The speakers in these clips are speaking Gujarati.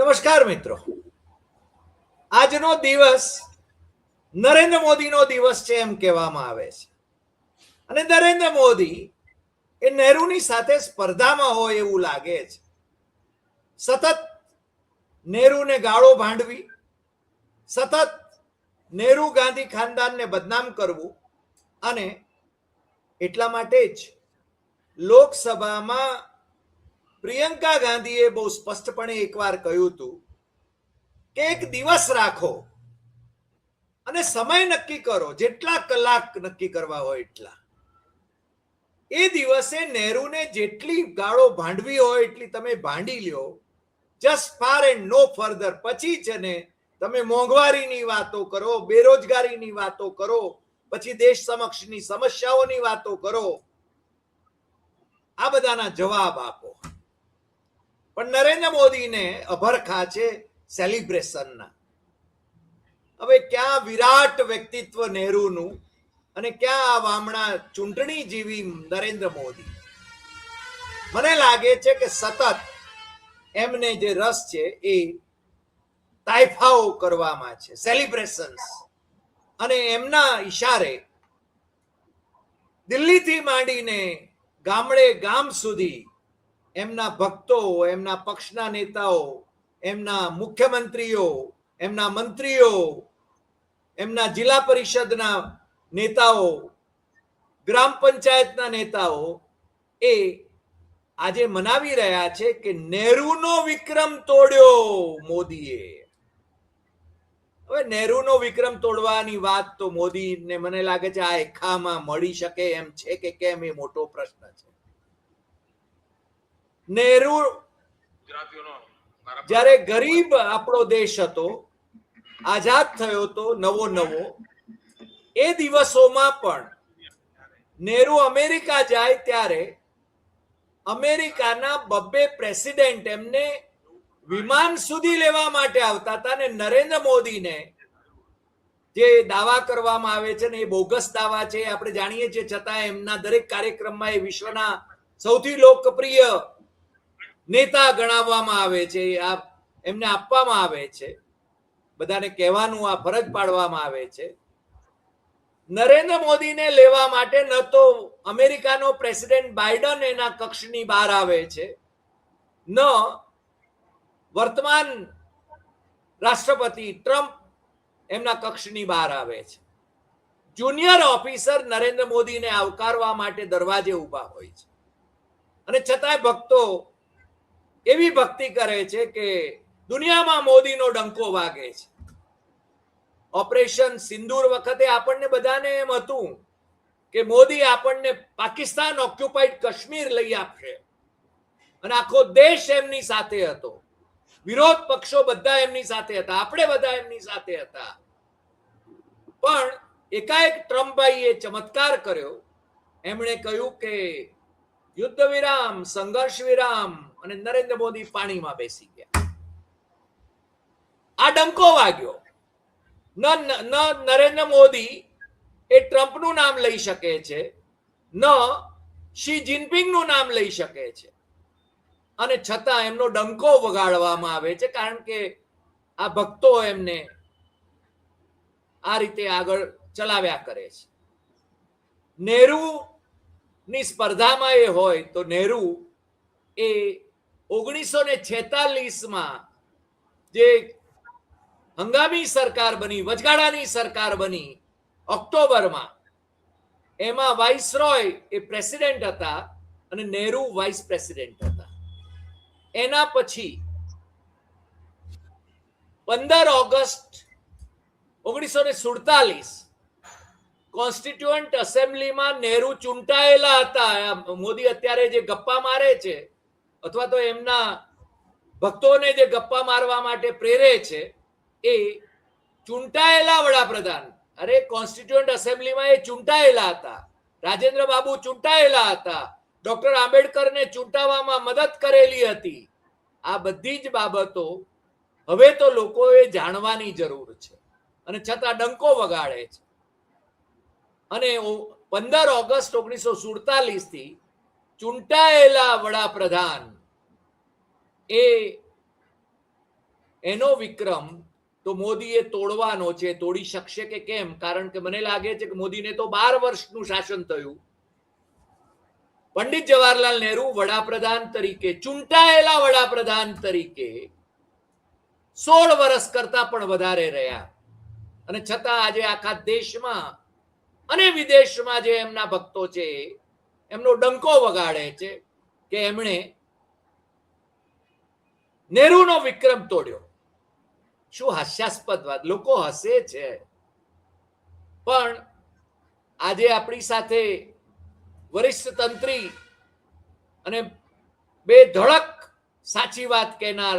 નમસ્કાર મિત્રો, આજનો દિવસ નરેન્દ્ર મોદીનો દિવસ છે એમ કહેવામાં આવે છે. અને નરેન્દ્ર મોદી એ નહેરુની સાથે સ્પર્ધામાં હોય એવું લાગે છે. સતત નહેરુને ગાળો ભાંડવી, સતત નહેરુ ગાંધી ખાનદાનને બદનામ કરવું, અને એટલા માટે જ લોકસભામાં પ્રિયંકા ગાંધીએ બહુ સ્પષ્ટપણે એકવાર કહ્યું હતું કે એક દિવસ રાખો અને સમય નક્કી કરો, જેટલા કલાક નક્કી કરવા હોય એટલા. એ દિવસે નહેરુને જેટલી ગાળો ભાંડવી હોય એટલી તમે ભાંડી લ્યો, just far and no further. પછી છે ને તમે મોંઘવારીની વાતો કરો, બેરોજગારીની વાતો કરો, પછી દેશ સમક્ષની સમસ્યાઓની વાતો કરો, આ બધાના જવાબ આપો. પણ નરેન્દ્ર મોદીને અભરખા છે સેલિબ્રેશનના. હવે ક્યાં વિરાટ વ્યક્તિત્વ નહેરુનું અને ક્યાં આ વામણા ચૂંટણી જેવી નરેન્દ્ર મોદી. મને લાગે છે કે સતત એમને જે રસ છે એ તાઇફાઓ કરવામાં છે, સેલિબ્રેશન્સ. અને એમના ઈશારે દિલ્હીથી માંડીને ગામડે ગામ સુધી એમના ભક્તો, એમના પક્ષના નેતાઓ, એમના મુખ્યમંત્રીઓ, એમના મંત્રીઓ, એમના જિલ્લા પરિષદના નેતાઓ, ગ્રામ પંચાયતના નેતાઓ એ આજે મનાવી રહ્યા છે કે નહેરુનો વિક્રમ તોડ્યો મોદીએ. હવે નહેરુનો વિક્રમ તોડવાની વાત તો મોદીને મને લાગે છે આ એખામાં મળી શકે એમ છે કે કેમ, એ મોટો પ્રશ્ન છે. નહેરુ જ્યારે ગરીબ આપણો દેશ હતો, આઝાદ થયો હતો નવો, એ દિવસોમાં પણ નહેરુ અમેરિકા જાય ત્યારે અમેરિકાના 2 પ્રેસિડેન્ટ એમને વિમાન સુધી લેવા માટે આવતા હતા. અને નરેન્દ્ર મોદીને જે દાવા કરવામાં આવે છે ને એ બોગસ દાવા છે, આપણે જાણીએ છીએ, છતાં એમના દરેક કાર્યક્રમમાં એ વિશ્વના સૌથી લોકપ્રિય નેતા ગણાવવામાં આવે છે. આ એમને આપવામાં આવે છે, બધાને કહેવાનું આ ફરજ પાડવામાં આવે છે. નરેન્દ્ર મોદીને લેવા માટે ન તો અમેરિકાનો પ્રેસિડેન્ટ બાઇડન એના કક્ષની બહાર આવે છે, ન વર્તમાન રાષ્ટ્રપતિ ટ્રમ્પ એમના કક્ષની બહાર આવે છે. જુનિયર ઓફિસર નરેન્દ્ર મોદીને આવકારવા માટે દરવાજે ઊભા હોય છે. અને છતાંય ભક્તો એવી ભક્તિ કરે છે કે દુનિયામાં મોદીનો ડંકો વાગે છે. ઓપરેશન સિંદૂર વખતે આપણને બધાને એમ હતું કે મોદી આપણને પાકિસ્તાન ઓક્યુપાઈડ કાશ્મીર લઈ આપશે, અને આખો દેશ એમની સાથે હતો, વિરોધ પક્ષો બધા એમની સાથે હતા, આપણે બધા એમની સાથે હતા. પણ એકાએક ટ્રમ્પભાઈએ ચમત્કાર કર્યો. એમણે કહ્યું કે યુદ્ધ વિરામ, સંઘર્ષ વિરામ, અને નરેન્દ્ર મોદી પાણીમાં બેસી ગયા. આ ડંકો વાગ્યો. ન નરેન્દ્ર મોદી એ ટ્રમ્પનું નામ લઈ શકે છે, ન શી જિનપિંગનું નામ લઈ શકે છે, અને છતાં એમનો ડંકો વગાડવામાં આવે છે, કારણ કે આ ભક્તો એમને આ રીતે આગળ ચલાવ્યા કરે છે. નહેરુની સ્પર્ધામાં એ હોય તો નહેરુ એ 1946માં જે હંગામી સરકાર બની, વચગાળાની સરકાર બની ઓક્ટોબરમાં, એમાં વાઇસરોય એ પ્રેસિડેન્ટ હતા અને નહેરુ વાઇસ પ્રેસિડેન્ટ હતા. એના પછી 15 ઓગસ્ટ 1947 કોન્સ્ટિટ્યુઅન્ટ એસેમ્બલીમાં નહેરુ ચૂંટાયેલા હતા. મોદી અત્યારે જે ગપ્પા મારે છે, અથવા તો એમના ભક્તોને જે ગપ્પા મારવા માટે પ્રેરે છે, એ ચૂંટાયેલા વડાપ્રધાન. અરે કોન્સ્ટિટ્યુઅન્ટ એસેમ્બલીમાં એ ચૂંટાયેલા હતા. રાજેન્દ્ર બાબુ ચૂંટાયેલા હતા. ડોક્ટર આંબેડકરને ચૂંટાવામાં મદદ કરેલી હતી. આ બધી જ બાબતો હવે તો લોકોએ જાણવાની જરૂર છે, અને છતાં ડંકો વગાડે છે. અને 15 ઓગસ્ટ 1947 થી ચૂંટાયેલા વડાપ્રધાન એ એનો વિક્રમ તો મોદીએ તોડવાનો છે. તોડી શકશે કે કેમ? કારણ કે મને લાગે છે કે મોદીને તો 12 વર્ષનું શાસન થયું. પંડિત જવાહરલાલ નહેરુ વડાપ્રધાન તરીકે, ચૂંટાયેલા વડાપ્રધાન તરીકે 16 વર્ષ કરતા પણ વધારે રહ્યા, અને છતાં આજે આખા દેશમાં અને વિદેશમાં જે એમના ભક્તો છે એમનો ડંકો વગાડે છે કે એમણે નહેરુનો વિક્રમ તોડ્યો. શું હાસ્યાસ્પદ વાત! લોકો હસે છે, પણ આજે આપણી સાથે વરિષ્ઠ તંત્રી અને બે ધડક સાચી વાત કહેનાર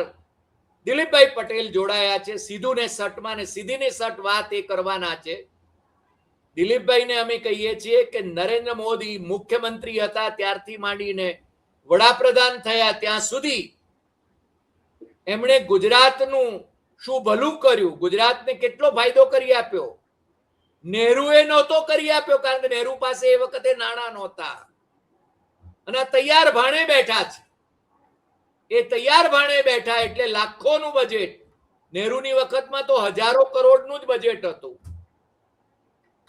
દિલીપભાઈ પટેલ જોડાયા છે. સીધું ને સટમાં ને સીધી ને સટ વાત એ કરવાના છે. દિલીપભાઈને અમે કહીએ છીએ કે નરેન્દ્ર મોદી મુખ્યમંત્રી હતા ત્યારથી માંડીને વડાપ્રધાન થયા ત્યાં સુધી એમણે ગુજરાતનું શું ભલું કર્યું, ગુજરાતને કેટલો ફાયદો કરી આપ્યો. નહેરુએ નહોતો કરી આપ્યો, કારણ કે નહેરુ પાસે એ વખતે નાણાં નહોતા, અને તૈયાર ભાણે બેઠા છે. એ તૈયાર ભાણે બેઠા એટલે લાખોનું બજેટ. નહેરુની વખતમાં તો હજારો કરોડનું જ બજેટ હતું.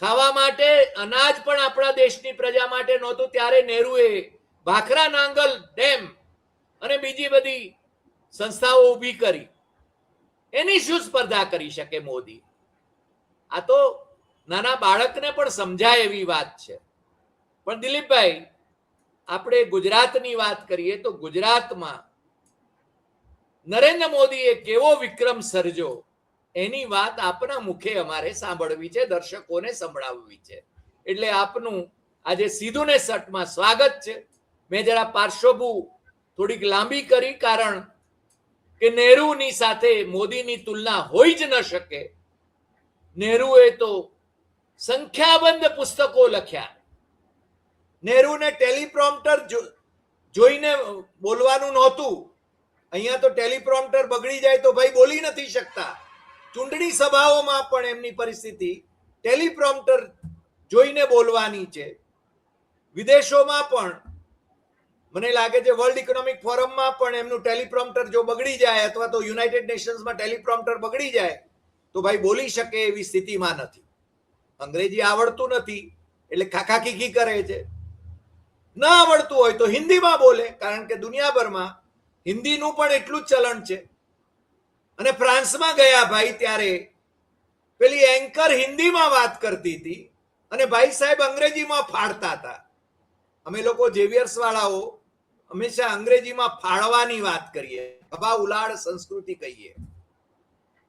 ખાવા માટે અનાજ પણ આપણા દેશની પ્રજા માટે નહોતું. ત્યારે નહેરુએ ભાખરા નાંગલ ડેમ અને બીજી બધી સંસ્થાઓ ઊભી કરી. એની શું સ્પર્ધા કરી શકે મોદી? આ તો નાના બાળકને પણ સમજાય એવી વાત છે. પણ દિલીપભાઈ, આપણે ગુજરાતની વાત કરીએ તો ગુજરાતમાં નરેન્દ્ર મોદીએ કેવો વિક્રમ સર્જો એની વાત આપના મુખે અમારે સાંભળવી છે, દર્શકોને સંભળાવવી છે. એટલે આપનું આજે સીધું ને સટમાં સ્વાગત છે. મેં જરા પાર્શ્વભૂ થોડીક લાંબી કરી, કારણ કે નહેરુની સાથે મોદીની તુલના હોઈ જ ન શકે. નહેરુએ તો સંખ્યાબંધ પુસ્તકો લખ્યા. નહેરુને ટેલિપ્રોમ્પ્ટર જોઈને બોલવાનું નહોતું. અહીંયા તો ટેલિપ્રોમ્પ્ટર બગડી જાય તો ભાઈ બોલી નથી શકતા. ચૂંટણી સભાઓમાં પણ એમની પરિસ્થિતિ ટેલિપ્રોમ્પ્ટર જોઈને બોલવાની છે. વિદેશોમાં પણ મને લાગે છે વર્લ્ડ ઇકોનોમિક ફોરમમાં પણ એમનું ટેલિપ્રોમ્પ્ટર જો બગડી જાય, અથવા તો યુનાઇટેડ નેશન્સમાં ટેલિપ્રોમ્પ્ટર બગડી જાય તો ભાઈ બોલી શકે એવી સ્થિતિમાં નથી. અંગ્રેજી આવડતું નથી એટલે ખાખાખીખી કરે છે. ન આવડતું હોય તો હિન્દીમાં બોલે, કારણ કે દુનિયાભરમાં હિન્દીનું પણ એટલું જ ચલણ છે. અને ફ્રાન્સમાં ગયા ભાઈ ત્યારે પેલી એન્કર હિન્દીમાં વાત કરતી હતી અને ભાઈ સાહેબ અંગ્રેજીમાં ફાડતા હતા. અમે લોકો ઝેવિયર્સ વાળાઓ હંમેશા અંગ્રેજીમાં ફાળવાની વાત કરીએ, ખભા ઉલાડ સંસ્કૃતિ કહીએ,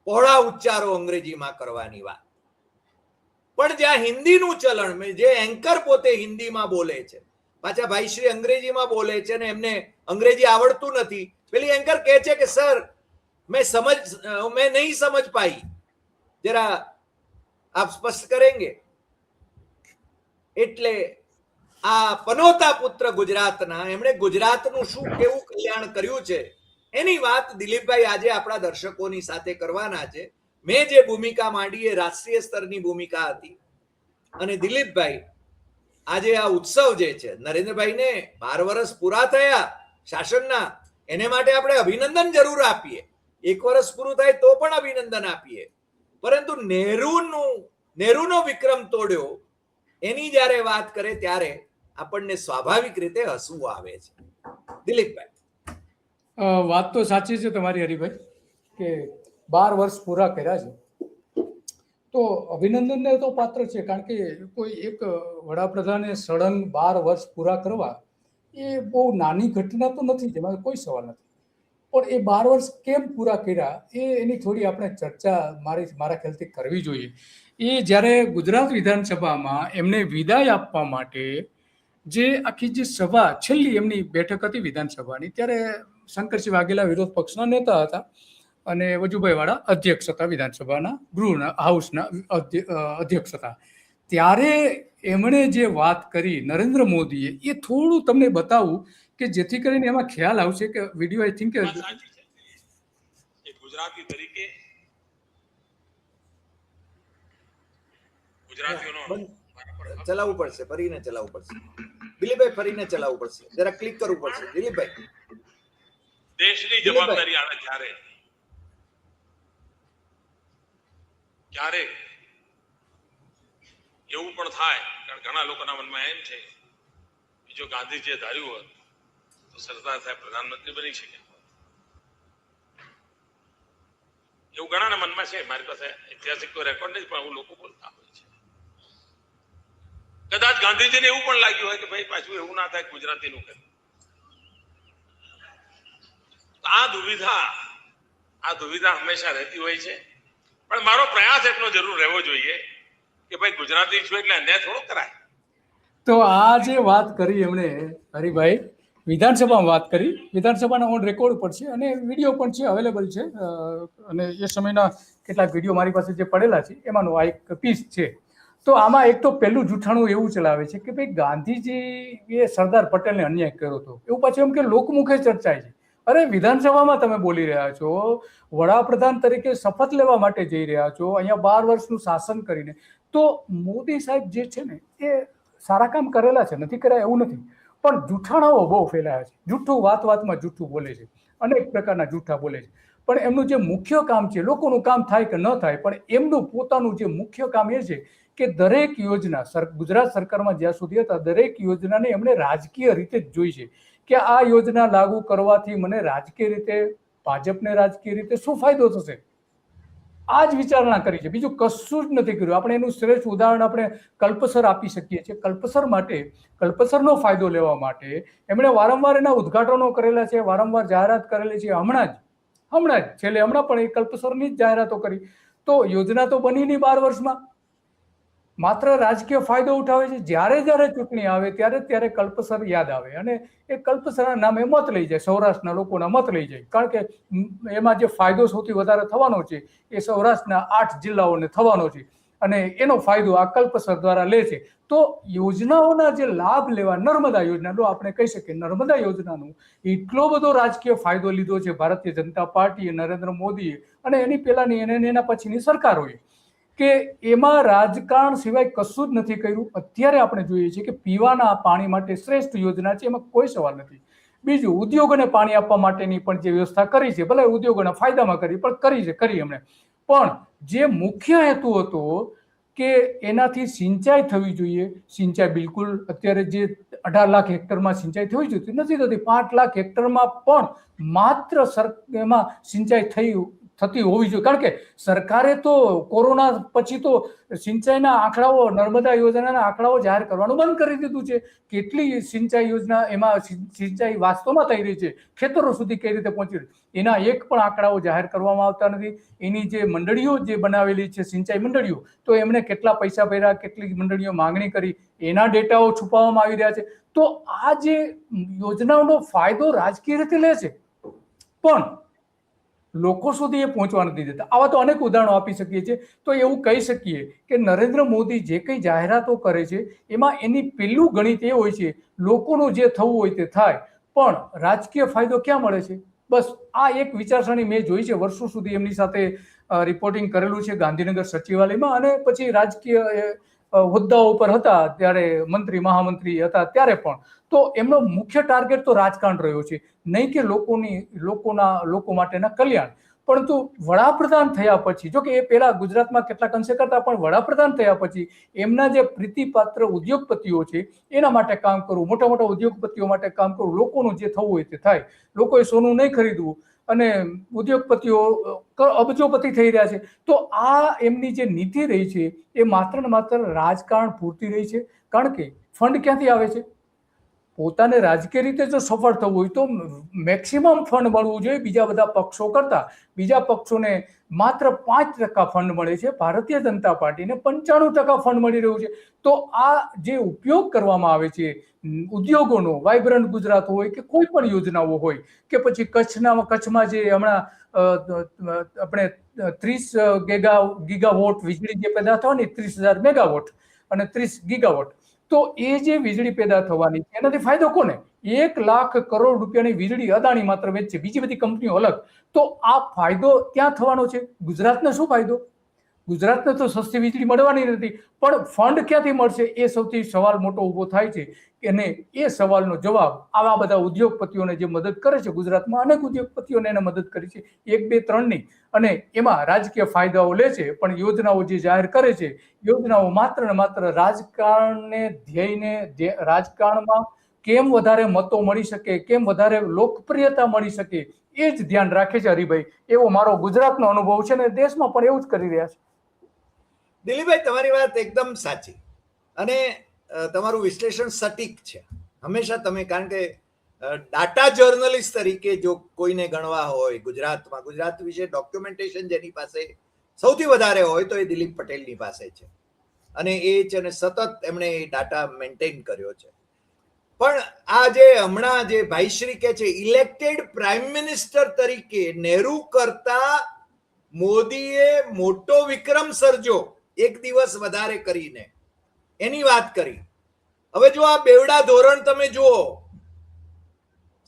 પહોળા ઉચ્ચારો અંગ્રેજીમાં કરવાની વાત. પણ જ્યાં હિન્દીનું ચલણ, જે એન્કર પોતે હિન્દીમાં બોલે છે, પાછા ભાઈશ્રી અંગ્રેજીમાં બોલે છે ને એમને અંગ્રેજી આવડતું નથી, પેલી એન્કર કહે છે કે સર मैं नहीं समझ पाई, जरा आप स्पष्ट करेंगे. એટલે આ પનોતા પુત્ર ગુજરાતના, એમણે ગુજરાતનું શું કેવું કલ્યાણ કર્યું છે એની વાત દિલીપભાઈ આજે આપણા દર્શકોની સાથે કરવાના છે. મેં જે ભૂમિકા માંડી એ રાષ્ટ્રીય સ્તરની ભૂમિકા હતી, અને દિલીપભાઈ આજે આ ઉત્સવ જે છે, નરેન્દ્રભાઈને 12 વર્ષ પૂરા થયા શાસનના, એને માટે આપણે અભિનંદન જરૂર આપીએ. 1 વર્ષ પૂરું થાય તો પણ અભિનંદન આપીએ, પરંતુ નહેરુનો વિક્રમ તોડ્યો એની જ્યારે વાત કરે ત્યારે આપણને સ્વાભાવિક રીતે હસવું આવે છે. દિલીપભાઈ, વાત તો સાચી છે તમારી હરિભાઈ, કે 12 વર્ષ પૂરા કર્યા છે તો અભિનંદનને તો પાત્ર છે. કારણ કે કોઈ એક વડાપ્રધાને સળંગ 12 વર્ષ પૂરા કરવા એ બહુ નાની ઘટના તો નથી, જેમાં કોઈ સવાલ નથી. પણ એ 12 વર્ષ કેમ પૂરા કર્યા એની થોડી આપણે ચર્ચા મારા ખ્યાલથી કરવી જોઈએ. એ જ્યારે ગુજરાત વિધાનસભામાં એમને વિદાય આપવા માટે જે આખી જે સભા, છેલ્લી એમની બેઠક હતી વિધાનસભાની, ત્યારે શંકરસિંહ વાઘેલા વિરોધ પક્ષના નેતા હતા અને વજુભાઈ વાળા અધ્યક્ષ હતા, વિધાનસભાના ગૃહના હાઉસના અધ્યક્ષ હતા. ત્યારે એમણે જે વાત કરી નરેન્દ્ર મોદીએ, એ થોડું તમને બતાવું કે જેથી કરીને એમાં ખ્યાલ આવશે કે વિડીયો આઈ થિંક ગુજરાતી તરીકે ગુજરાતીઓનો ચલાવવું પડશે, ફરીને ચલાવવું પડશે. દિલીપભાઈ ફરીને ચલાવવું પડશે, જરા ક્લિક કરવું પડશે. દિલીપભાઈ, દેશની જવાબદારી આવે ત્યારે ક્યારેક એવું પણ થાય, કારણ ઘણા લોકોના મનમાં એમ છે કે જો ગાંધીજીએ ધાર્યું હોત તો સરદાર સાહેબ પ્રધાનમંત્રી બની શકે. એવું ઘણાના મનમાં છે. મારી પાસે ઐતિહાસિક કોઈ રેકોર્ડ નથી, પણ એવું લોકો બોલતા હોય છે. કદાચ ગાંધીજીને એવું પણ લાગ્યું હોય કે ભાઈ પાછું એવું ના થાય ગુજરાતીનું કરે. આ દુવિધા હંમેશા રહેતી હોય છે. પણ મારો પ્રયાસ એટલો જરૂર રહેવો જોઈએ કે ભાઈ ગુજરાતી છું એટલે અન્યાય થોડો કરાય. તો આ જે વાત કરી એમણે હરિભાઈ, વિધાનસભામાં વાત કરી, વિધાનસભાના ઓન રેકોર્ડ પર છે અને વિડીયો પણ છે, અવેલેબલ છે, અને એ સમયના કેટલાક વિડીયો મારી પાસે જે પડેલા છે એમાંનો આ એક પીસ છે. તો આમાં એક તો પહેલું જૂઠાણું એવું ચલાવે છે કે ભાઈ ગાંધીજીએ સરદાર પટેલને અન્યાય કર્યો હતો, એવું પાછું એમ કે લોકમુખે ચર્ચાય છે. અરે વિધાનસભામાં તમે બોલી રહ્યા છો, વડાપ્રધાન તરીકે શપથ લેવા માટે જઈ રહ્યા છો, અહીંયા 12 વર્ષનું શાસન કરીને. તો મોદી સાહેબ જે છે ને એ સારા કામ કરેલા છે, નથી કર્યા એવું નથી, પણ જૂઠાણાઓ બહુ ફેલાયા છે. જૂઠું વાતમાં જૂઠું બોલે છે, અનેક પ્રકારના જૂઠા બોલે છે. પણ એમનું જે મુખ્ય કામ છે, લોકોનું કામ થાય કે ન થાય, પણ એમનું પોતાનું જે મુખ્ય કામ એ છે કે દરેક યોજના ગુજરાત સરકારમાં જ્યાં સુધી હતા દરેક યોજનાને એમણે રાજકીય રીતે જ જોઈ છે કે આ યોજના લાગુ કરવાથી મને રાજકીય રીતે, ભાજપને રાજકીય રીતે શું ફાયદો થશે, આ જ વિચારણા કરી છે. બીજું કશું જ નથી કર્યું. આપણે એનું શ્રેષ્ઠ ઉદાહરણ આપણે કલ્પસર આપી શકીએ છીએ. કલ્પસરનો ફાયદો લેવા માટે એમણે વારંવાર એના ઉદ્ઘાટનો કરેલા છે, વારંવાર જાહેરાત કરેલી છે. હમણાં જ પણ એ કલ્પસરની જ જાહેરાતો કરી. તો યોજના તો બની નહીં 12 વર્ષમાં, માત્ર રાજકીય ફાયદો ઉઠાવે છે. જ્યારે ચૂંટણી આવે ત્યારે કલ્પસર યાદ આવે અને એ કલ્પસરના નામે મત લઈ જાય, સૌરાષ્ટ્રના લોકોના મત લઈ જાય. કારણ કે એમાં જે ફાયદો સૌથી વધારે થવાનો છે એ સૌરાષ્ટ્રના 8 જિલ્લાઓને થવાનો છે અને એનો ફાયદો આ કલ્પસર દ્વારા લે છે. તો યોજનાઓના જે લાભ લેવા, નર્મદા યોજના, આપણે કહી શકીએ નર્મદા યોજનાનો એટલો બધો રાજકીય ફાયદો લીધો છે ભારતીય જનતા પાર્ટીએ, નરેન્દ્ર મોદીએ અને એની પહેલાની અને એના પછીની સરકારોએ, કે એમાં રાજકારણ સિવાય કશું જ નથી કર્યું. અત્યારે આપણે જોઈએ છીએ કે પીવાના પાણી માટે શ્રેષ્ઠ યોજના છે, એમાં કોઈ સવાલ નથી. બીજું, ઉદ્યોગોને પાણી આપવા માટેની પણ જે વ્યવસ્થા કરી છે, ભલે ઉદ્યોગોના ફાયદામાં કરી, પણ કરી એમણે. પણ જે મુખ્ય હેતુ હતો કે એનાથી સિંચાઈ થવી જોઈએ, સિંચાઈ બિલકુલ અત્યારે જે 18 લાખ હેક્ટરમાં સિંચાઈ થવી જોઈએ નથી થતી. 5 લાખ હેક્ટરમાં પણ માત્ર એમાં સિંચાઈ થતી હોવી જોઈએ. કારણ કે સરકારે તો કોરોના પછી તો સિંચાઈના આંકડાઓ, નર્મદા યોજનાના આંકડાઓ જાહેર કરવાનું બંધ કરી દીધું છે. કેટલી સિંચાઈ યોજના, એમાં સિંચાઈ વાસ્તવમાં થઈ રહી છે, ખેતરો સુધી કઈ રીતે પહોંચી રહી, એના એક પણ આંકડાઓ જાહેર કરવામાં આવતા નથી. એની જે મંડળીઓ જે બનાવેલી છે, સિંચાઈ મંડળીઓ, તો એમણે કેટલા પૈસા ભર્યા, કેટલી મંડળીઓ માંગણી કરી, એના ડેટાઓ છુપાવવામાં આવી રહ્યા છે. તો આ જે યોજનાઓનો ફાયદો રાજકીય રીતે લે છે પણ લોકો સુધી એ પહોંચવા નથી દેતા. આવા તો અનેક ઉદાહરણો આપી શકીએ છીએ. તો એવું કહી શકીએ કે નરેન્દ્ર મોદી જે કંઈ જાહેરાતો કરે છે એમાં એની પેલું ગણિત એ હોય છે, લોકોનું જે થવું હોય તે થાય, પણ રાજકીય ફાયદો ક્યાં મળે છે? બસ આ એક વિચારસરણી મેં જોઈ છે. વર્ષો સુધી એમની સાથે રિપોર્ટિંગ કરેલું છે ગાંધીનગર સચિવાલયમાં, અને પછી રાજકીય હોદ્દાઓ ઉપર હતા ત્યારે, મંત્રી મહામંત્રી હતા ત્યારે પણ. તો એમનો મુખ્ય ટાર્ગેટ તો રાજકારણ રહ્યો છે, નહીં કે લોકો માટેના કલ્યાણ. પરંતુ વડાપ્રધાન થયા પછી, જો કે એ પહેલા ગુજરાતમાં કેટલાક અંશે કરતા, પણ વડાપ્રધાન થયા પછી એમના જે પ્રીતિપાત્ર ઉદ્યોગપતિઓ છે એના માટે કામ કરવું, મોટા મોટા ઉદ્યોગપતિઓ માટે કામ કરવું, લોકોનું જે થવું હોય તે થાય, લોકોએ સોનું નહીં ખરીદવું અને ઉદ્યોગપતિઓ અબજોપતિ થઈ રહ્યા છે. તો આ એમની જે નીતિ રહી છે એ માત્ર ને માત્ર રાજકારણ પૂરતી રહી છે. કારણ કે ફંડ ક્યાંથી આવે છે? પોતાને રાજકીય રીતે જો સફળ થવું હોય તો મેક્સિમમ ફંડ મળવું જોઈએ બીજા બધા પક્ષો કરતા. બીજા પક્ષોને માત્ર 5% ફંડ મળે છે, ભારતીય જનતા પાર્ટીને 95% ફંડ મળી રહ્યું છે. તો આ જે ઉપયોગ કરવામાં આવે છે ઉદ્યોગોનો, વાઇબ્રન્ટ ગુજરાત હોય કે કોઈ પણ યોજનાઓ હોય, કે પછી કચ્છમાં જે હમણાં આપણે 30 ગીગાવોટ વીજળી જે પેદા થવાની, 30,000 મેગાવોટ અને 30 ગીગાવોટ, તો એ જે વીજળી પેદા થવાની છે એનાથી ફાયદો કોને? 1 લાખ કરોડ રૂપિયાની વીજળી અદાણી માત્ર વેચશે, બીજી બધી કંપનીઓ અલગ. તો આ ફાયદો ક્યાં થવાનો છે? ગુજરાતને શું ફાયદો? ગુજરાતને તો સસ્તી વીજળી મળવાની નથી, પણ ફંડ ક્યાંથી મળશે એ સૌથી સવાલ મોટો ઊભો થાય છે. અને એ સવાલનો જવાબ આવા બધા ઉદ્યોગપતિઓને જે મદદ કરે છે, ગુજરાતમાં અનેક ઉદ્યોગપતિઓને એને મદદ કરી છે, 1, 2, 3 નહીં, અને એમાં રાજકીય ફાયદાઓ લે છે, પણ યોજનાઓ જે જાહેર કરે છે, યોજનાઓ માત્ર ને માત્ર રાજકારણને ધ્યેયને રાજકારણમાં કેમ વધારે મતો મળી શકે, કેમ વધારે લોકપ્રિયતા મળી શકે એ જ ધ્યાન રાખે છે હરિભાઈ. એવો મારો ગુજરાતનો અનુભવ છે, ને દેશમાં પણ એવું જ કરી રહ્યા છે. દિલીપભાઈ, તમારી વાત એકદમ સાચી અને તમારું વિશ્લેષણ સટીક છે. હંમેશા તમે, કારણ કે ડાટા જર્નલિસ્ટ તરીકે જો કોઈને ગણવા હોય ગુજરાતમાં, ગુજરાત વિશે ડોક્યુમેન્ટેશન જેની પાસે સૌથી વધારે હોય તો એ દિલીપ પટેલની પાસે છે, અને એ છે ને સતત એમણે એ ડાટા મેન્ટેન કર્યો છે. પણ આ જે હમણાં જે ભાઈશ્રી કે છે, ઇલેક્ટેડ પ્રાઇમ મિનિસ્ટર તરીકે નહેરુ કરતા મોદીએ મોટો વિક્રમ સર્જો, 1 દિવસ વધારે કરીને, એની વાત કરી. હવે જો આ બેવડા ધોરણ તમે જુઓ,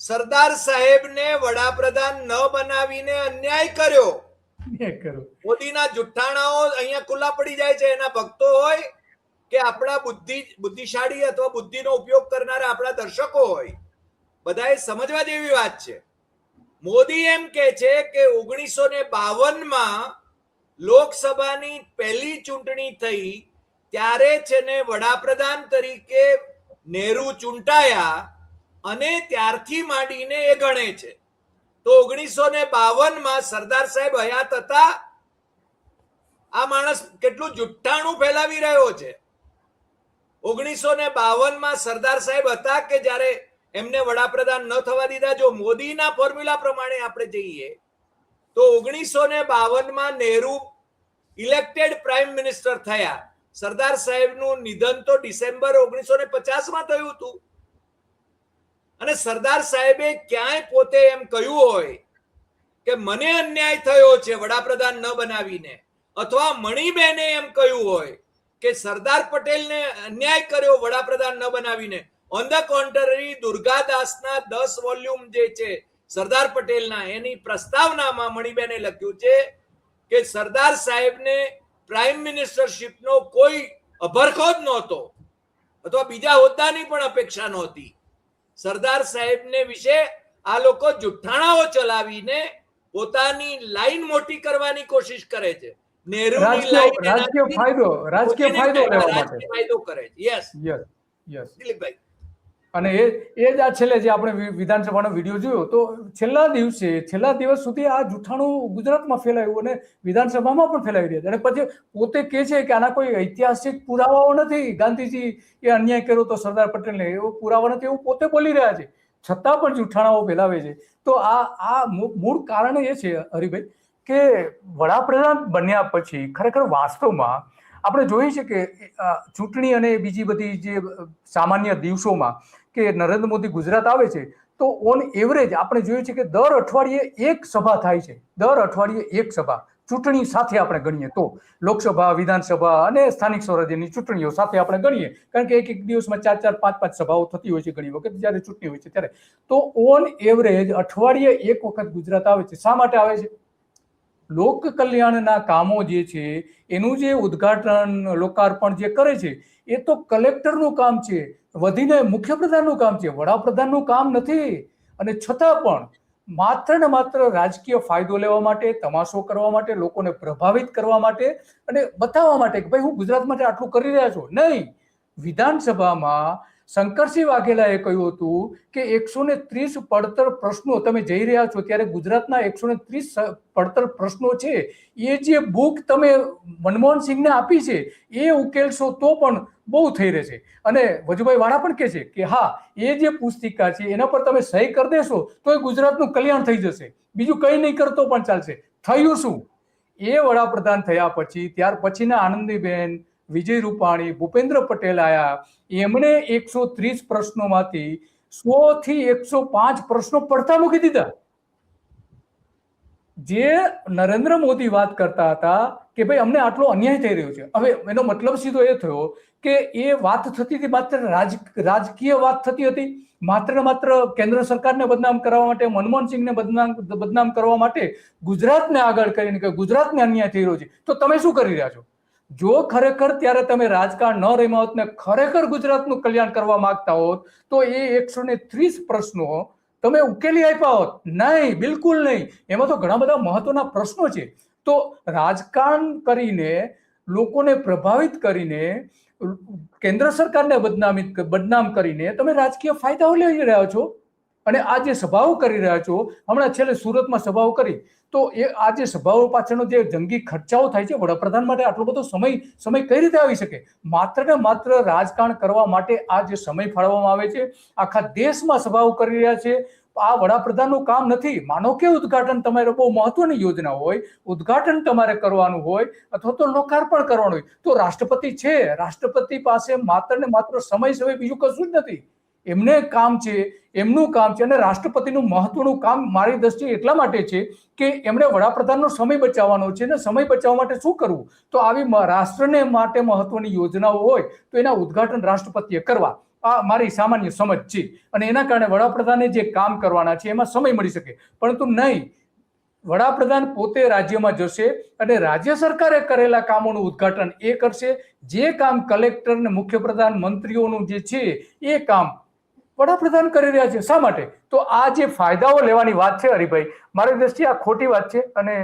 સરદાર સાહેબને વડાપ્રધાન ન બનાવીને અન્યાય કર્યો. મોદીના જુઠ્ઠાણાઓ અહીંયા ખુલ્લા પડી જાય છે. એના ભક્તો હોય કે આપણા બુદ્ધિશાળી અથવા બુદ્ધિનો ઉપયોગ કરનારા આપણા દર્શકો હોય, બધાએ સમજવા જેવી વાત છે. મોદી એમ કે છે કે 1952માં લોકસભાની પહેલી ચૂંટણી થઈ ત્યારે છે ને વડાપ્રધાન તરીકે નહેરુ ચૂંટાયા, અને ત્યારથી માંડીને એ ગણે છે. તો 1952માં સરદાર સાહેબ હયાત હતા. આ માણસ કેટલું જુઠ્ઠાણું ફેલાવી રહ્યો છે. 1952માં સરદાર સાહેબ હતા કે જ્યારે એમને વડાપ્રધાન ન થવા દીધા. જો મોદીના ફોર્મ્યુલા પ્રમાણે આપણે જઈએ તો 1952માં નહેરુ ઇલેક્ટેડ પ્રાઇમ મિનિસ્ટર થયા. સરદાર સાહેબનું નિધન તો ડિસેમ્બર 1950માં થયું હતું. અને સરદાર સાહેબે ક્યાંય પોતે એમ કહ્યું હોય કે મને અન્યાય થયો છે વડાપ્રધાન ન બનાવીને, અથવા મણિબેને એમ કહ્યું હોય કે સરદાર પટેલને અન્યાય કર્યો વડાપ્રધાન ન બનાવીને. ઓન ધ કોન્ટ્રરી, દુર્ગાદાસના 10 વોલ્યુમ જે છે સરદાર પટેલના, એની પ્રસ્તાવનામાં મણિબેને લખ્યું છે કે સરદાર સાહેબને પ્રાઇમ મિનિસ્ટરશીપનો કોઈ અભરખો જ નહોતો, અથવા બીજા હોદ્દાની પણ અપેક્ષા નહોતી. સરદાર સાહેબને વિશે આ લોકો જુઠ્ઠાણાઓ ચલાવીને પોતાની લાઈન મોટી કરવાની કોશિશ કરે છે. નહેરુની લાઈન રાજકીય ફાયદો કરે છે. યસ દિલીપભાઈ. અને એ જ આ છેલ્લે જે આપણે વિધાનસભાનો વિડીયો જોયો, તો છેલ્લા દિવસ સુધી આ જૂઠાણું ગુજરાતમાં ફેલાયું અને વિધાનસભામાં પણ ફેલાવી રહ્યા છે. અને પછી પોતે કહે છે કે આના કોઈ ઐતિહાસિક પુરાવાઓ નથી, ગાંધીજી એ અન્યાય કર્યો તો સરદાર પટેલને, એવો પુરાવા નથી, એવું પોતે બોલી રહ્યા છે, છતાં પણ જૂઠાણાઓ ફેલાવે છે. તો આ મૂળ કારણ એ છે હરિભાઈ કે વડાપ્રધાન બન્યા પછી ખરેખર વાસ્તવમાં આપણે જોઈએ છે કે ચૂંટણી અને બીજી બધી જે સામાન્ય દિવસોમાં કે નરેન્દ્ર મોદી ગુજરાત આવે છે તો ઓન એવરેજ આપણે જોઈએ છે કે દર અઠવાડિયે એક સભા થાય છે. દર અઠવાડિયે એક સભા, ચૂંટણી સાથે આપણે ગણીએ તો, લોકસભા, વિધાનસભા અને સ્થાનિક સ્વરાજ્યની ચૂંટણીઓ સાથે આપણે ગણીએ, કારણ કે એક દિવસમાં 4, 5 સભાઓ થતી હોય છે ઘણી વખત જ્યારે ચૂંટણી હોય છે ત્યારે. તો ઓન એવરેજ અઠવાડિયે એક વખત ગુજરાત આવે છે. શા માટે આવે છે? લોક કલ્યાણના કામો જે છે એનું જે ઉદ્ઘાટન, લોકાર્પણ જે કરે છે એ તો કલેક્ટરનું કામ છે, વધીને મુખ્યપ્રધાનનું કામ છે, વડાપ્રધાનનું કામ નથી. અને છતાં પણ માત્ર ને માત્ર રાજકીય ફાયદો લેવા માટે, તમાશો કરવા માટે, લોકોને પ્રભાવિત કરવા માટે અને બતાવવા માટે કે ભાઈ હું ગુજરાત માટે આટલું કરી રહ્યા છું. નહીં, વિધાનસભામાં શંકરસિંહ વાઘેલાએ કહ્યું હતું કે 130 પડતર પ્રશ્નો, તમે જઈ રહ્યા છો ત્યારે ગુજરાતના 130 પડતર પ્રશ્નો છે, એ જે બુક તમે મનમોહન સિંહને આપી છે એ ઉકેલશો તો પણ બહુ થઈ રહેશે. અને વજુભાઈ વાળા પણ કહે છે કે હા, એ જે પુસ્તિકા છે એના પર તમે સહી કરી દેશો તો એ ગુજરાતનું કલ્યાણ થઈ જશે, બીજું કંઈ નહીં કરતો પણ ચાલશે. થયું શું? એ વડાપ્રધાન થયા પછી, ત્યાર પછીના આનંદીબેન, વિજય રૂપાણી, ભૂપેન્દ્ર પટેલ આયા, એમણે 130 પ્રશ્નોમાંથી 100 થી 105 પ્રશ્નો પડતા મૂકી દીધા. જે નરેન્દ્ર મોદી વાત કરતા હતા કે ભાઈ અમને આટલો અન્યાય થઈ રહ્યો છે, હવે એનો મતલબ સીધો એ થયો કે એ વાત થતી હતી માત્ર રાજકીય વાત થતી હતી, માત્ર ને માત્ર કેન્દ્ર સરકારને બદનામ કરવા માટે, મનમોહન સિંહને બદનામ કરવા માટે, ગુજરાતને આગળ કરીને કે ગુજરાતને અન્યાય થઈ રહ્યો છે. તો તમે શું કરી રહ્યા છો? જો ખરેખર ત્યારે તમે રાજકારણ ન રમ્યા હોત ને ખરેખર ગુજરાતનું કલ્યાણ કરવા માંગતા હોત તો એ 130 પ્રશ્નો તમે ઉકેલી આપ્યા હોત. નહીં, બિલકુલ નહીં. એમાં તો ઘણા બધા મહત્વના પ્રશ્નો છે. તો રાજકારણ કરીને, લોકોને પ્રભાવિત કરીને, કેન્દ્ર સરકારને બદનામ કરીને તમે રાજકીય ફાયદાઓ લઈ રહ્યા છો. અને આ જે સભાઓ કરી રહ્યા છો, હમણાં છેલ્લે સુરતમાં સભાઓ કરી, તો એ આ જે સભાઓ પાછળનો જે જંગી ખર્ચાઓ થાય છે, વડાપ્રધાન માટે આટલો બધો સમય કઈ રીતે આવી શકે? માત્ર ને માત્ર રાજકારણ કરવા માટે આ જે સમય ફાળવવામાં આવે છે, આખા દેશમાં સભાઓ કરી રહ્યા છે. આ વડાપ્રધાનનું કામ નથી. માનો કે ઉદઘાટન તમારે બહુ મહત્વની યોજના હોય, ઉદઘાટન તમારે કરવાનું હોય અથવા તો લોકાર્પણ કરવાનું હોય તો રાષ્ટ્રપતિ છે, રાષ્ટ્રપતિ પાસે માત્ર ને માત્ર સમય બીજું કશું જ નથી. એમને કામ છે, એમનું કામ છે. અને રાષ્ટ્રપતિનું મહત્વનું કામ મારી દ્રષ્ટિએ એટલા માટે છે કે એમણે વડાપ્રધાનનો સમય બચાવવાનો છે, ને સમય બચાવવા માટે શું કરવું? તો આવી રાષ્ટ્રને માટે મહત્વની યોજનાઓ હોય તો એના ઉદઘાટન રાષ્ટ્રપતિએ કરવા. આ મારી સામાન્ય સમજ છે. અને એના કારણે વડાપ્રધાને જે કામ કરવાના છે એમાં સમય મળી શકે, પરંતુ નહીં, વડાપ્રધાન પોતે રાજ્યમાં જશે અને રાજ્ય સરકારે કરેલા કામોનું ઉદઘાટન એ કરશે. જે કામ કલેક્ટર ને મુખ્યપ્રધાન મંત્રીઓનું જે છે એ કામ વડાપ્રધાન કરી રહ્યા છે. શા માટે? તો આ જે ફાયદાઓ લેવાની વાત છે હરિભાઈ, મારી દ્રષ્ટિએ આ ખોટી વાત છે. અને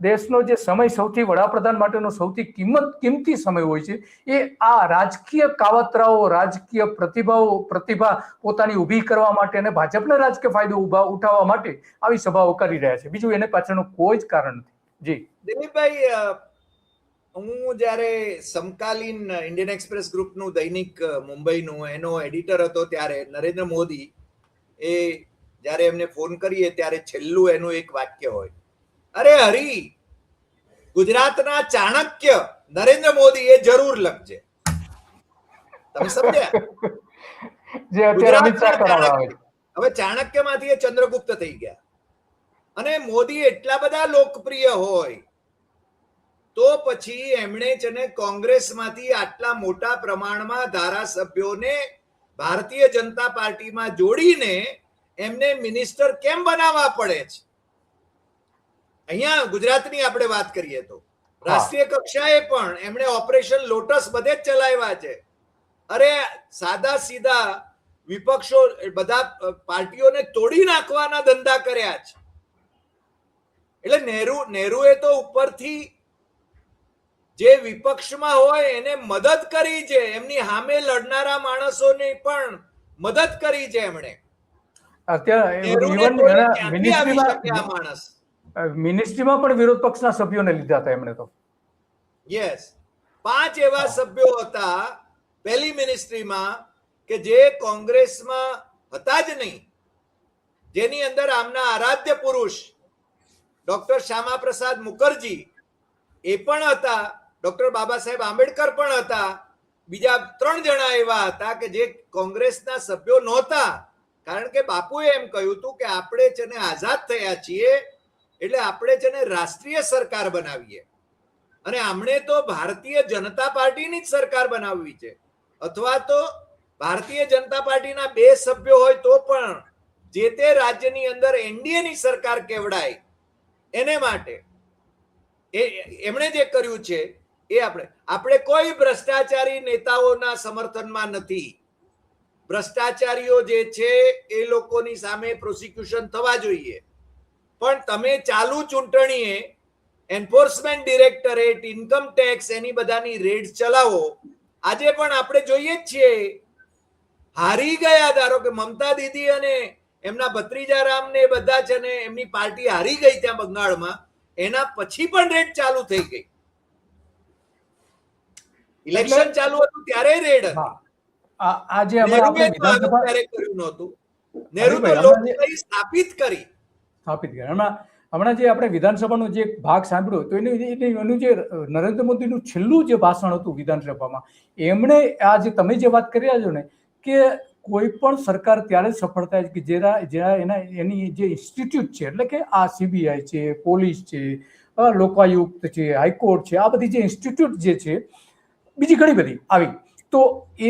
દેશનો જે સમય સૌથી વડાપ્રધાન માટેનો સૌથી કિંમતી સમય હોય છે એ આ રાજકીય કાવતરાઓ, રાજકીય પ્રતિભા પોતાની ઊભી કરવા માટે અને ભાજપને રાજકીય ફાયદો ઉઠાવવા માટે આવી સભાઓ કરી રહ્યા છે. બીજું એને પાછળનું કોઈ જ કારણ નથી. જી દિલીપભાઈ, હું જ્યારે સમકાલીન ઇન્ડિયન એક્સપ્રેસ ગ્રુપનું દૈનિક મુંબઈનું એનો એડિટર હતો ત્યારે નરેન્દ્ર મોદી એ જ્યારે એમને ફોન કરીએ ત્યારે છેલ્લું એનું એક વાક્ય હોય, અરે હરી, ગુજરાતના ચાણક્ય નરેન્દ્ર મોદી એ જરૂર લખજે. તમે સમજ્યા? જે અત્યારે અમિત શાહ કરાવવા આવે. હવે ચાણક્યમાંથી એ ચંદ્રગુપ્ત થઈ ગયા. અને મોદી એટલા બધા લોકપ્રિય હોય તો પછી એમણે છે ને કોંગ્રેસમાંથી આટલા મોટા પ્રમાણમાં ધારાસભ્યોને ભારતીય જનતા પાર્ટીમાં જોડીને એમને મિનિસ્ટર કેમ બનાવવા પડે છે? અહીંયા ગુજરાતની આપણે વાત કરીએ તો રાષ્ટ્રીય કક્ષાએ પણ એમણે ઓપરેશન લોટસ બધે જ ચલાવ્યા છે. અરે સાદા સીધા વિપક્ષો બધા પાર્ટીઓને તોડી નાખવાના ધંધા કર્યા છે. એટલે નહેરુએ તો ઉપરથી જે વિપક્ષમાં હોય એને મદદ કરી છે, એમની સામે લડનારા માણસોને પણ મદદ કરી છે એમણે. મિનિસ્ટ્રીમાં પણ વિરોધ પક્ષના સભ્યોને લીધા હતા એમણે તો. યસ, 5 એવા સભ્યો હતા પહેલી મિનિસ્ટ્રીમાં કે જે કોંગ્રેસમાં હતા જ નહીં, જેની અંદર આમના આરાધ્ય પુરુષ ડોક્ટર શ્યામા પ્રસાદ મુખર્જી એ પણ હતા, ડોક્ટર બાબા સાહેબ આંબેડકર પણ હતા, બીજા 3 જણા એવા હતા કે જે કોંગ્રેસના સભ્યો નહોતા. કારણ કે બાપુએ એમ કહ્યું હતું કે આપણે છે ને આઝાદ થયા છીએ એટલે આપણે છે ને રાષ્ટ્રીય સરકાર બનાવીએ. અને આમણે તો ભારતીય જનતા પાર્ટીની જ સરકાર બનાવવી છે, અથવા તો ભારતીય જનતા પાર્ટીના 2 સભ્યો હોય તો પણ જે તે રાજ્યની અંદર એનડીએની સરકાર કેવડાય એને માટે એમણે જે કર્યું છે એ આપણે કોઈ ભ્રષ્ટાચારી નેતાઓના સમર્થનમાં નથી. ભ્રષ્ટાચારીઓ જે છે એ લોકોની સામે પ્રોસિક્યુશન થવા જોઈએ. પણ તમે ચાલુ ચૂંટણીએ એન્ફોર્સમેન્ટ ડિરેક્ટરેટ, ઇન્કમ ટેક્સ, એની બધાની રેડ ચલાવો. આજે પણ આપણે જોઈએ જ છીએ હારી ગયા. ધારો કે મમતા દીદી અને એમના ભત્રીજા રામ ને બધા છે ને એમની પાર્ટી હારી ગઈ ત્યાં બંગાળમાં, એના પછી પણ રેડ ચાલુ થઈ ગઈ. ઇલેક્શન ચાલુ હતું ત્યારે રેડ હતી. આજે આપણે વિધાનસભા કર્યું નહોતું. નહેરુ તો લોકશાહી સ્થાપિત કરી. હમણાં જે આપણે વિધાનસભાનો જે ભાગ સાંભળ્યો તો એનું જે નરેન્દ્ર મોદીનું છેલ્લું જે ભાષણ હતું વિધાનસભામાં, એમણે આ જે તમે જે વાત કરી રહ્યા છો ને કે કોઈ પણ સરકાર ત્યારે જ સફળ થાય છે કે જ્યાં એની જે ઇન્સ્ટિટ્યૂટ છે, એટલે કે આ CBI છે, પોલીસ છે, લોકાયુક્ત છે, હાઈકોર્ટ છે, આ બધી જે ઇન્સ્ટિટ્યૂટ જે છે, બીજી ઘણી બધી આવી, તો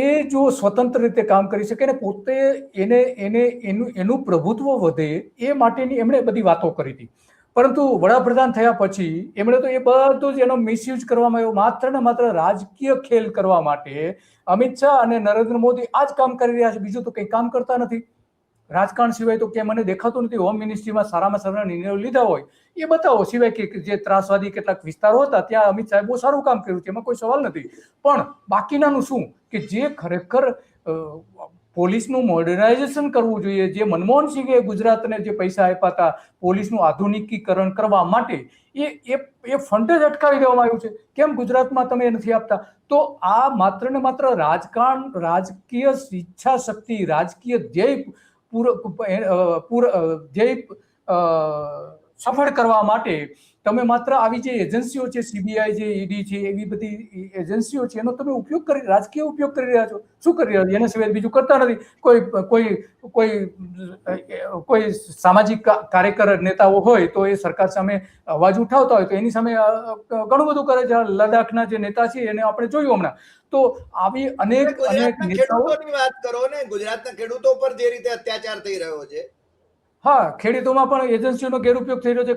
એ જો સ્વતંત્ર રીતે કામ કરી શકે ને પોતે એનું પ્રભુત્વ વધે એ માટેની એમણે બધી વાતો કરી હતી. પરંતુ વડાપ્રધાન થયા પછી એમણે તો એ બધું જ એનો મિસયુઝ કરવામાં આવ્યો, માત્ર ને માત્ર રાજકીય ખેલ કરવા માટે. અમિત શાહ અને નરેન્દ્ર મોદી આ જ કામ કરી રહ્યા છે, બીજું તો કંઈ કામ કરતા નથી. રાજકારણ સિવાય તો કે મને દેખાતું નથી. હોમ મિનિસ્ટ્રીમાં સારામાં સારા નિર્ણયો લીધા હોય એ બતાવો, સિવાય કે જે ત્રાસવાદી કેટલાક વિસ્તારો હતા ત્યાં અમિત શાહે બહુ સારું કામ કર્યું છે, એમાં કોઈ સવાલ નથી. પણ બાકીનાનું શું, કે જે ખરેખર પોલીસનું મોડર્નાઇઝેશન કરવું જોઈએ, જે મનમોહન સિંહે ગુજરાતને જે પૈસા આપ્યા હતા પોલીસનું આધુનિકીકરણ કરવા માટે, એ ફંડ જ અટકાવી દેવામાં આવ્યું છે. કેમ ગુજરાતમાં તમે નથી આપતા? તો આ માત્ર ને માત્ર રાજકારણ, રાજકીય ઈચ્છા શક્તિ, રાજકીય ધ્યેય સફળ કરવા માટે તમે માત્ર આવી જે એજન્સીઓ છે, CBI છે, ED છે, એવી બધી એજન્સીઓ છે, એનો તમે ઉપયોગ કરી, રાજકીય ઉપયોગ કરી રહ્યા છો. શું કરી રહ્યા છો? એના સિવાય બીજું કરતા નથી. કોઈ સામાજિક કાર્યકર નેતાઓ હોય તો એ સરકાર સામે અવાજ ઉઠાવતા હોય તો એની સામે ઘણું બધું કરે છે. લદ્દાખના જે નેતા છે એને આપણે જોયું હમણાં. તો આવી અનેક ખેડૂતોની વાત કરો ને, ગુજરાતના ખેડૂતો પર જે રીતે અત્યાચાર થઈ રહ્યો છે. હા, ખેડૂતોમાં પણ એજન્સીઓનો ગેરઉપયોગ થઈ રહ્યો છે.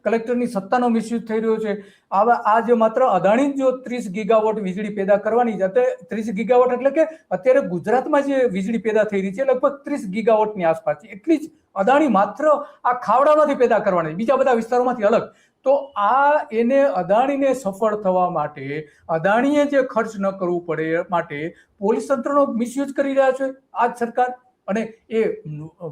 કલેક્ટરની સત્તાનો મિસયુઝ થઈ રહ્યો છે. આ જે માત્ર અદાણી જો 30 ગીગાવોટ વીજળી પેદા કરવાની છે, 30 ગીગાવોટ એટલે કે અત્યારે ગુજરાતમાં જે વીજળી પેદા થઈ રહી છે લગભગ 30 ગીગાવોટની આસપાસ છે. એટલી જ અદાણી માત્ર આ ખાવડામાંથી પેદા કરવાની, બીજા બધા વિસ્તારોમાંથી અલગ. તો એને અદાણીને સફળ થવા માટે, અદાણીએ જે ખર્ચ ન કરવું પડે માટે પોલીસ તંત્રનો મિસયુઝ કરી રહ્યા છે આ જ સરકાર. અને એ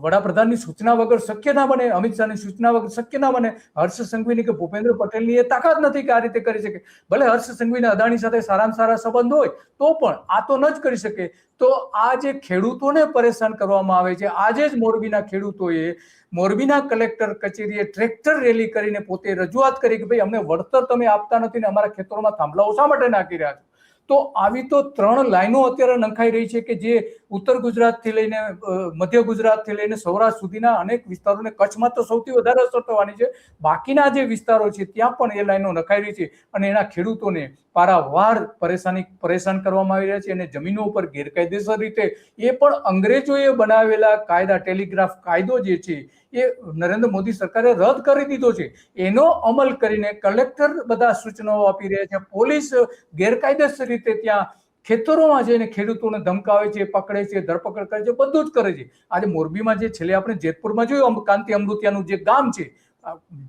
વડાપ્રધાનની સૂચના વગર શક્ય ના બને, અમિત શાહની સૂચના વગર શક્ય ના બને. હર્ષ સંઘવીની કે ભૂપેન્દ્ર પટેલની એ તાકાત નથી કે આ રીતે કરી શકે. ભલે હર્ષ સંઘવીને અદાણી સાથે સારામાં સારા સંબંધ હોય તો પણ આ તો ન જ કરી શકે. તો આ જે ખેડૂતોને પરેશાન કરવામાં આવે છે, આજે જ મોરબીના ખેડૂતોએ મોરબીના કલેક્ટર કચેરીએ ટ્રેક્ટર રેલી કરીને પોતે રજૂઆત કરી કે ભાઈ અમને વળતર તમે આપતા નથી ને અમારા ખેતરોમાં થાંભલાઓ શા માટે નાખી રહ્યા છો? તો આવી તો 3 લાઈનો અત્યારે નંખાઈ રહી છે કે જે ઉત્તર ગુજરાતથી લઈને મધ્ય ગુજરાતથી લઈને સૌરાષ્ટ્ર સુધીના અનેક વિસ્તારોને, કચ્છમાં તો સૌથી વધારે અસર થવાની છે, બાકીના જે વિસ્તારો છે ત્યાં પણ એ લાઈનો નખાઈ રહી છે. અને એના ખેડૂતોને પારાવાર પરેશાન કરવામાં આવી રહ્યા છે. અને જમીનો ઉપર ગેરકાયદેસર રીતે એ પણ અંગ્રેજોએ બનાવેલા કાયદા, ટેલિગ્રાફ કાયદો જે છે એ નરેન્દ્ર મોદી સરકારે રદ કરી દીધો છે. એનો અમલ કરીને કલેક્ટર બધા સૂચનાઓ આપી રહ્યા છે, પોલીસ ગેરકાયદેસર રીતે ત્યાં ખેતરોમાં જઈને ખેડૂતોને ધમકાવે છે, પકડે છે, ધરપકડ કરે છે, બધું જ કરે છે. આજે મોરબીમાં જે છેલ્લે આપણે જેતપુરમાં જોયું, કાંતિ અમૃતિયાનું જે ગામ છે,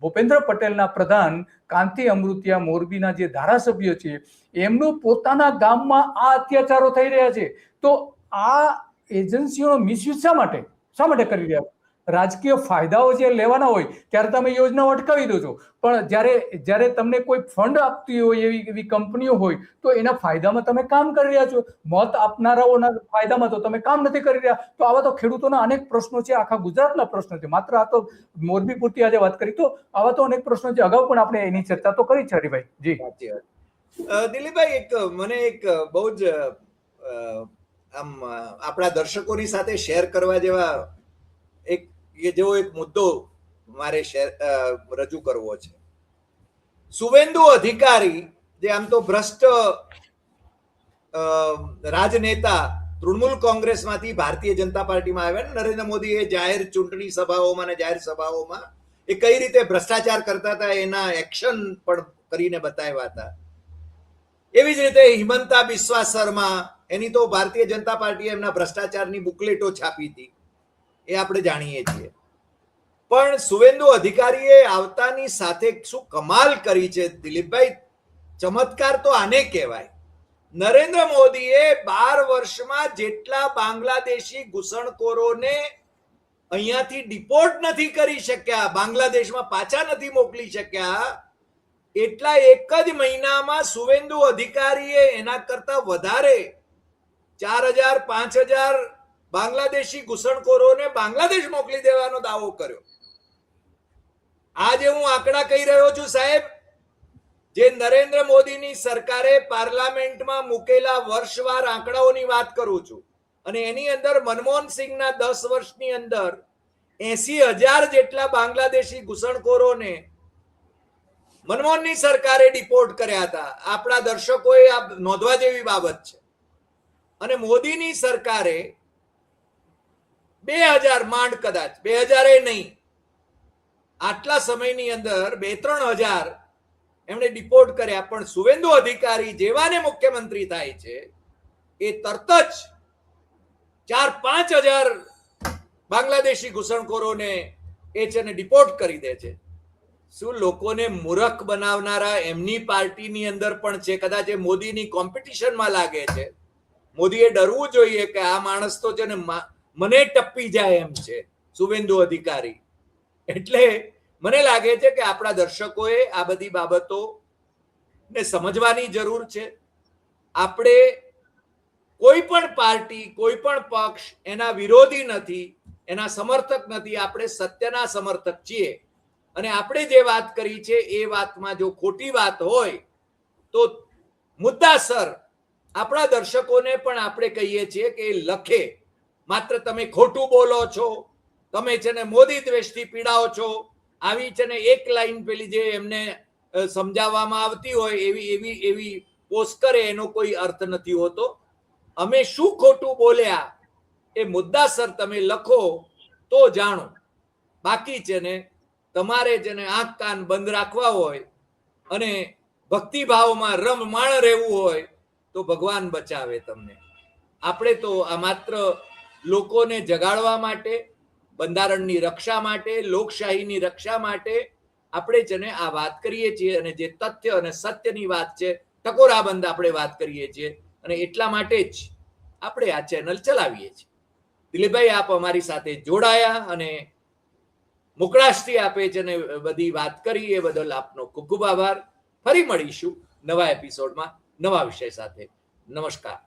ભૂપેન્દ્ર પટેલના પ્રધાન કાંતિ અમૃતિયા મોરબીના જે ધારાસભ્ય છે, એમનું પોતાના ગામમાં આ અત્યાચારો થઈ રહ્યા છે. તો આ એજન્સીઓનો મિસયુઝ શા માટે કરી રહ્યા? રાજકીય ફાયદાઓ જે લેવાના હોય ત્યારે તમે યોજનાઓ અટકાવી દો છો, પણ જ્યારે તમને કોઈ ફંડ આપતી હોય એવી કંપનીઓ હોય તો એના ફાયદામાં તમે કામ કરી રહ્યા છો. મત આપનારાઓના ફાયદામાં તો તમે કામ નથી કરી રહ્યા. તો આવા તો ખેડૂતોના અનેક પ્રશ્નો છે, આખા ગુજરાતના પ્રશ્નો છે. માત્ર આ તો મોરબી પૂરતી આજે વાત કરી, તો આવા તો અનેક પ્રશ્નો છે. અગાઉ પણ આપણે એની ચર્ચા તો કરી છે હરિભાઈ. જી દિલીપભાઈ, મને એક બહુ જ આમ આપણા દર્શકોની સાથે શેર કરવા જેવા જેવો એક મુદ્દો મારે રજૂ કરવો છે. સુવેન્દુ અધિકારી, જે આમ તો ભ્રષ્ટ રાજનેતા, તૃણમૂલ કોંગ્રેસમાંથી ભારતીય જનતા પાર્ટીમાં આવ્યા. નરેન્દ્ર મોદીએ જાહેર ચૂંટણી સભાઓમાં અને જાહેર સભાઓમાં એ કઈ રીતે ભ્રષ્ટાચાર કરતા હતા એના એક્શન પણ કરીને બતાવ્યા હતા. એવી જ રીતે હિમંતા બિસ્વા શર્મા, એની તો ભારતીય જનતા પાર્ટીએ એમના ભ્રષ્ટાચારની બુકલેટો છાપી હતી, એ આપણે જાણીએ છીએ. પણ સુવેન્દુ અધિકારીએ આવતાની સાથે શું કમાલ કરી છે દિલીપભાઈ, ચમત્કાર તો આને કહેવાય. નરેન્દ્ર મોદીએ 12 વર્ષમાં જેટલા બાંગ્લાદેશી ઘૂસણખોરોને અહીંયાથી ડિપોર્ટ નથી કરી શક્યા, બાંગ્લાદેશમાં પાછા નથી મોકલી શક્યા, એટલા એક જ મહિનામાં સુવેન્દુ અધિકારીએ એના કરતા વધારે 4000-5000 બાંગ્લાદેશી ઘૂસણખોરોને બાંગ્લાદેશ મોકલી દેવાનો દાવો કર્યો. આજે હું આંકડા કહી રહ્યો છું સાહેબ, જે નરેન્દ્ર મોદીની સરકારે પાર્લામેન્ટમાં મૂકેલા વર્ષવાર આંકડાઓની વાત કરું છું. અને એની અંદર મનમોહનસિંહના 10 વર્ષની અંદર 80,000 જેટલા બાંગ્લાદેશી ઘૂસણખોરોને મનમોહનની સરકારે ડિપોર્ટ કર્યા હતા. આપણા દર્શકોએ આ નોંધવા જેવી બાબત છે. અને મોદીની સરકારે 2000 માંડ કદાચ 2000 નહીં, આટલા સમયની અંદર 2-3 હજાર એમણે ડિપોર્ટ કર્યા. પણ શુવેન્દુ અધિકારી જેવાને મુખ્યમંત્રી થાય છે એ તરત જ 4-5 હજાર બાંગ્લાદેશી ઘૂસણખોરોને એ છે ને ડિપોર્ટ કરી દે છે. શું લોકોને મૂર્ખ બનાવનારા એમની પાર્ટીની અંદર પણ છે? કદાચ એ મોદીની કોમ્પિટિશનમાં લાગે છે. મોદીએ ડરવું જોઈએ કે આ માણસ તો છે ને મને ટપ્પી જાય એમ છે, શુવેન્દુ અધિકારી. એટલે મને લાગે છે કે આપણા દર્શકોએ આ બધી બાબતો ને સમજવાની જરૂર છે. આપણે કોઈ પણ પાર્ટી, કોઈ પણ પક્ષ એના વિરોધી નથી, એના સમર્થક નથી. આપણે સત્યના સમર્થક છીએ. અને આપણે જે વાત કરી છે એ વાતમાં જો ખોટી વાત હોય તો મુદ્દાસર આપણા દર્શકોને પણ આપણે કહીએ છીએ કે લખે. માત્ર તમે ખોટું બોલો છો, તમે છે ને મોદી દ્વેષથી પીડાઓ છો, આવી છે ને એક લાઈન પેલી જે એમને સમજાવવામાં આવતી હોય એવી પોસ્ટ કરે એનો કોઈ અર્થ નથી હોતો. અમે શું ખોટું બોલ્યા એ મુદ્દાસર તમે લખો તો જાણો. બાકી છે ને તમારે છે ને આંખ કાન બંધ રાખવા હોય અને ભક્તિભાવમાં રમમાણ રહેવું હોય તો ભગવાન બચાવે તમને. આપણે તો આ માત્ર લોકોને જગાડવા માટે, બંધારણની રક્ષા માટે, લોકશાહીની રક્ષા માટે આપણે છે ને આ વાત કરીએ છીએ. અને જે તથ્ય અને સત્યની વાત છે ટકોરાબંધ આપણે વાત કરીએ છીએ. અને એટલા માટે જ આપણે આ ચેનલ ચલાવીએ છીએ. દિલીપભાઈ, આપ અમારી સાથે જોડાયા અને મોકળાશથી આપે છે ને બધી વાત કરી એ બદલ આપનો ખૂબ ખૂબ આભાર. ફરી મળીશું નવા એપિસોડમાં નવા વિષય સાથે. નમસ્કાર.